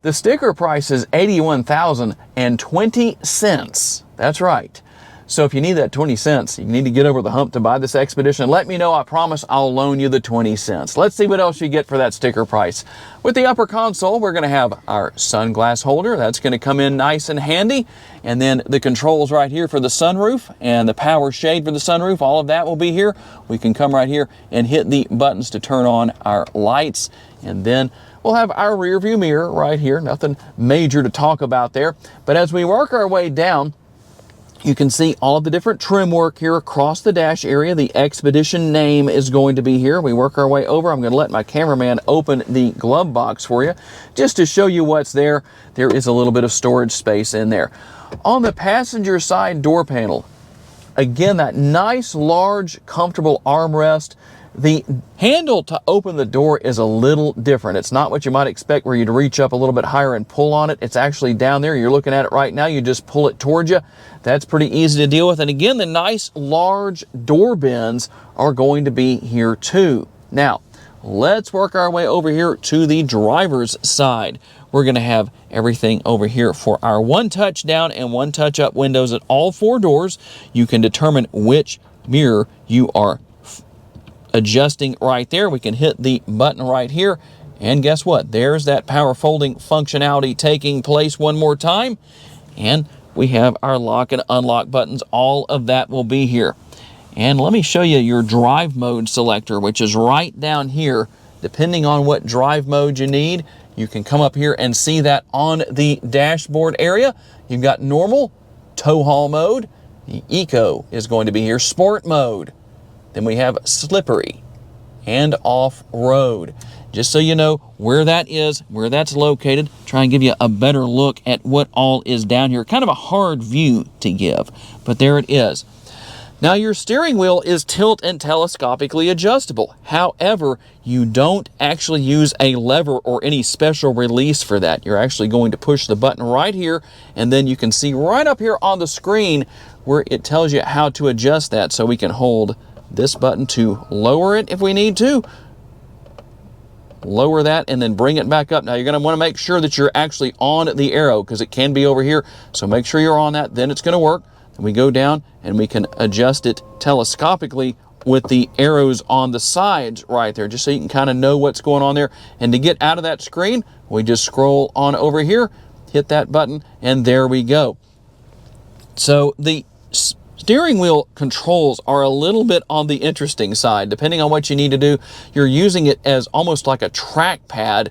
The sticker price is $81,020. That's right. So if you need that 20 cents, you need to get over the hump to buy this Expedition. Let me know. I promise I'll loan you the 20 cents. Let's see what else you get for that sticker price. With the upper console, we're going to have our sunglass holder. That's going to come in nice and handy. And then the controls right here for the sunroof and the power shade for the sunroof, all of that will be here. We can come right here and hit the buttons to turn on our lights. And then we'll have our rear view mirror right here. Nothing major to talk about there. But as we work our way down, you can see all of the different trim work here across the dash area. The Expedition name is going to be here. We work our way over. I'm going to let my cameraman open the glove box for you just to show you what's there. There is a little bit of storage space in there. On the passenger side door panel, again, that nice, large, comfortable armrest. The handle to open the door is a little different. It's not what you might expect where you'd reach up a little bit higher and pull on it. It's actually down there. You're looking at it right now. You just pull it towards you. That's pretty easy to deal with. And again, the nice large door bins are going to be here too. Now, let's work our way over here to the driver's side. We're going to have everything over here for our one touch down and one touch up windows at all four doors. You can determine which mirror you are adjusting right there. We can hit the button right here, and guess what? There's that power folding functionality taking place one more time, and we have our lock and unlock buttons. All of that will be here. And let me show you your drive mode selector, which is right down here. Depending on what drive mode you need, you can come up here and see that on the dashboard area. You've got normal, tow haul mode, the eco is going to be here, sport mode. Then we have slippery and off-road. Just so you know where that is, where that's located, try and give you a better look at what all is down here. Kind of a hard view to give, but there it is. Now your steering wheel is tilt and telescopically adjustable. However, you don't actually use a lever or any special release for that. You're actually going to push the button right here, and then you can see right up here on the screen where it tells you how to adjust that. So we can hold this button to lower it if we need to. Lower that and then bring it back up. Now you're going to want to make sure that you're actually on the arrow because it can be over here. So make sure you're on that, then it's going to work. Then we go down and we can adjust it telescopically with the arrows on the sides right there, just so you can kind of know what's going on there. And to get out of that screen, we just scroll on over here, hit that button, and there we go. So the steering wheel controls are a little bit on the interesting side. Depending on what you need to do, you're using it as almost like a trackpad.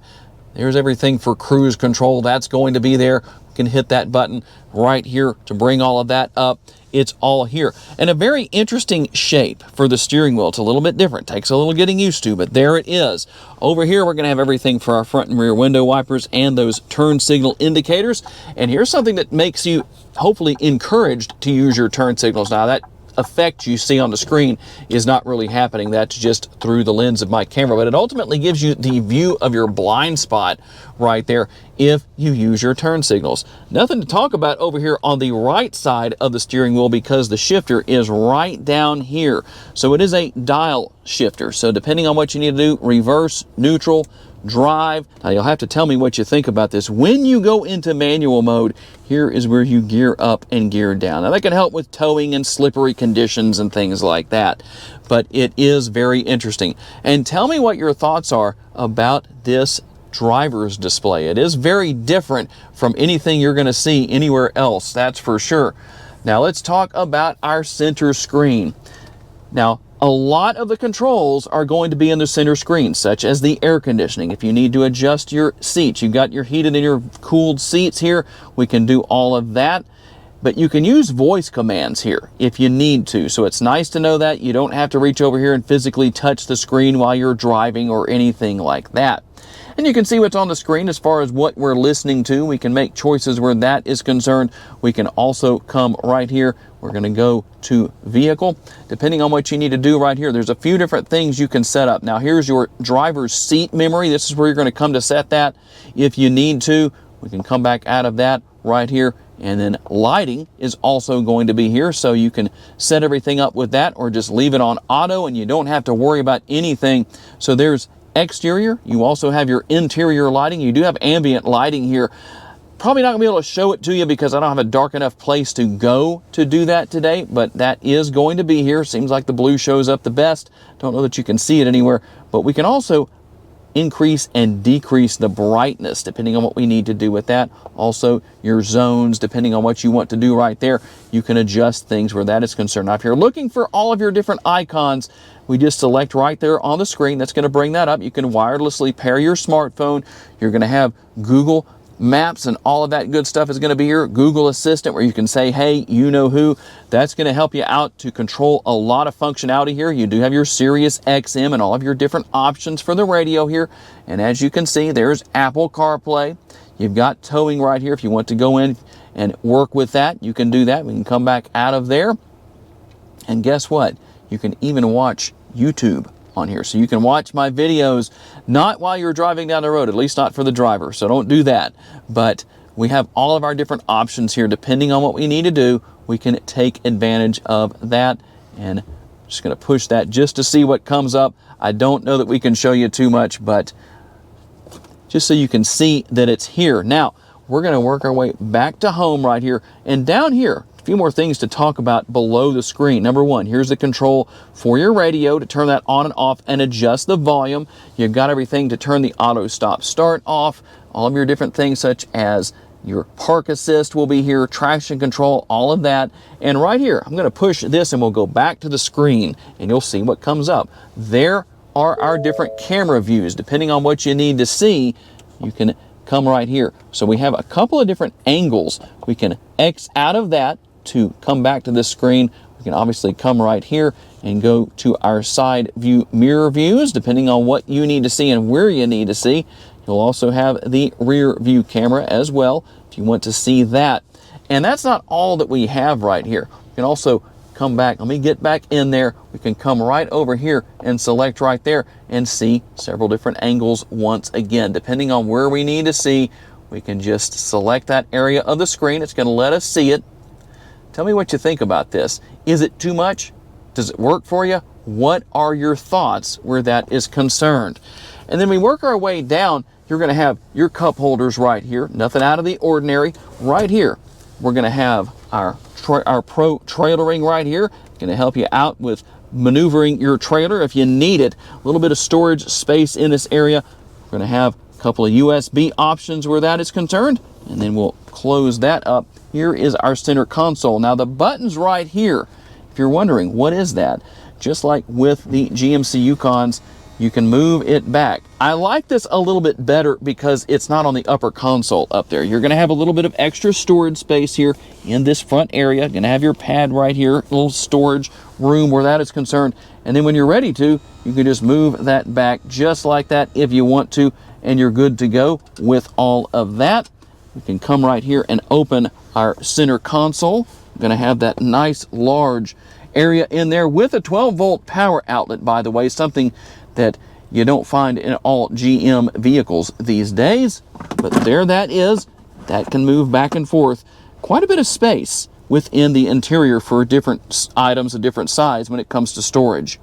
There's everything for cruise control. That's going to be there. You can hit that button right here to bring all of that up. It's all here. And a very interesting shape for the steering wheel. It's a little bit different. Takes a little getting used to, but there it is. Over here, we're going to have everything for our front and rear window wipers and those turn signal indicators. And here's something that makes you hopefully encouraged to use your turn signals. Now that effect you see on the screen is not really happening. That's just through the lens of my camera, but it ultimately gives you the view of your blind spot right there if you use your turn signals. Nothing to talk about over here on the right side of the steering wheel because the shifter is right down here. So it is a dial shifter. So depending on what you need to do, reverse, neutral, drive. Now you'll have to tell me what you think about this. When you go into manual mode, here is where you gear up and gear down. Now that can help with towing and slippery conditions and things like that, but it is very interesting. And tell me what your thoughts are about this driver's display. It is very different from anything you're going to see anywhere else, that's for sure. Now let's talk about our center screen. Now, a lot of the controls are going to be in the center screen, such as the air conditioning. If you need to adjust your seats, you've got your heated and your cooled seats here. We can do all of that. But you can use voice commands here if you need to. So it's nice to know that you don't have to reach over here and physically touch the screen while you're driving or anything like that. And you can see what's on the screen as far as what we're listening to. We can make choices where that is concerned. We can also come right here. We're going to go to vehicle. Depending on what you need to do right here, there's a few different things you can set up. Now here's your driver's seat memory. This is where you're going to come to set that. If you need to, we can come back out of that right here. And then lighting is also going to be here, so you can set everything up with that or just leave it on auto and you don't have to worry about anything. So there's exterior. You also have your interior lighting. You do have ambient lighting here. Probably not gonna be able to show it to you because I don't have a dark enough place to go to do that today, but that is going to be here. Seems like the blue shows up the best. Don't know that you can see it anywhere, but we can also increase and decrease the brightness depending on what we need to do with that. Also your zones, depending on what you want to do right there, you can adjust things where that is concerned. Now if you're looking for all of your different icons, we just select right there on the screen. That's going to bring that up. You can wirelessly pair your smartphone. You're going to have Google Maps and all of that good stuff is going to be here. Google Assistant, where you can say, hey, you know who. That's going to help you out to control a lot of functionality here. You do have your Sirius XM and all of your different options for the radio here. And as you can see, there's Apple CarPlay. You've got towing right here. If you want to go in and work with that, you can do that. We can come back out of there. And guess what? You can even watch YouTube on here. So you can watch my videos, not while you're driving down the road, at least not for the driver. So don't do that. But we have all of our different options here. Depending on what we need to do, we can take advantage of that. And I'm just going to push that just to see what comes up. I don't know that we can show you too much, but just so you can see that it's here. Now, we're going to work our way back to home right here. And down here, few more things to talk about below the screen. Number one, here's the control for your radio to turn that on and off and adjust the volume. You've got everything to turn the auto stop start off, all of your different things such as your park assist will be here, traction control, all of that. And right here, I'm going to push this and we'll go back to the screen and you'll see what comes up. There are our different camera views. Depending on what you need to see, you can come right here. So we have a couple of different angles. We can X out of that to come back to this screen. We can obviously come right here and go to our side view mirror views, depending on what you need to see and where you need to see. You'll also have the rear view camera as well, if you want to see that. And that's not all that we have right here. You can also come back. Let me get back in there. We can come right over here and select right there and see several different angles once again. Depending on where we need to see, we can just select that area of the screen. It's going to let us see it. Tell me what you think about this. Is it too much? Does it work for you? What are your thoughts where that is concerned? And then we work our way down. You're going to have your cup holders right here. Nothing out of the ordinary. Right here, we're going to have our Pro trailering right here. Going to help you out with maneuvering your trailer if you need it. A little bit of storage space in this area. We're going to have a couple of USB options where that is concerned. And then we'll close that up. Here is our center console. Now the buttons right here, if you're wondering, what is that? Just like with the GMC Yukons, you can move it back. I like this a little bit better because it's not on the upper console up there. You're going to have a little bit of extra storage space here in this front area. You're going to have your pad right here, a little storage room where that is concerned. And then when you're ready to, you can just move that back just like that if you want to, and you're good to go with all of that. We can come right here and open our center console. We're going to have that nice large area in there with a 12-volt power outlet, by the way, something that you don't find in all GM vehicles these days. But there that is. That can move back and forth. Quite a bit of space within the interior for different items of different size when it comes to storage.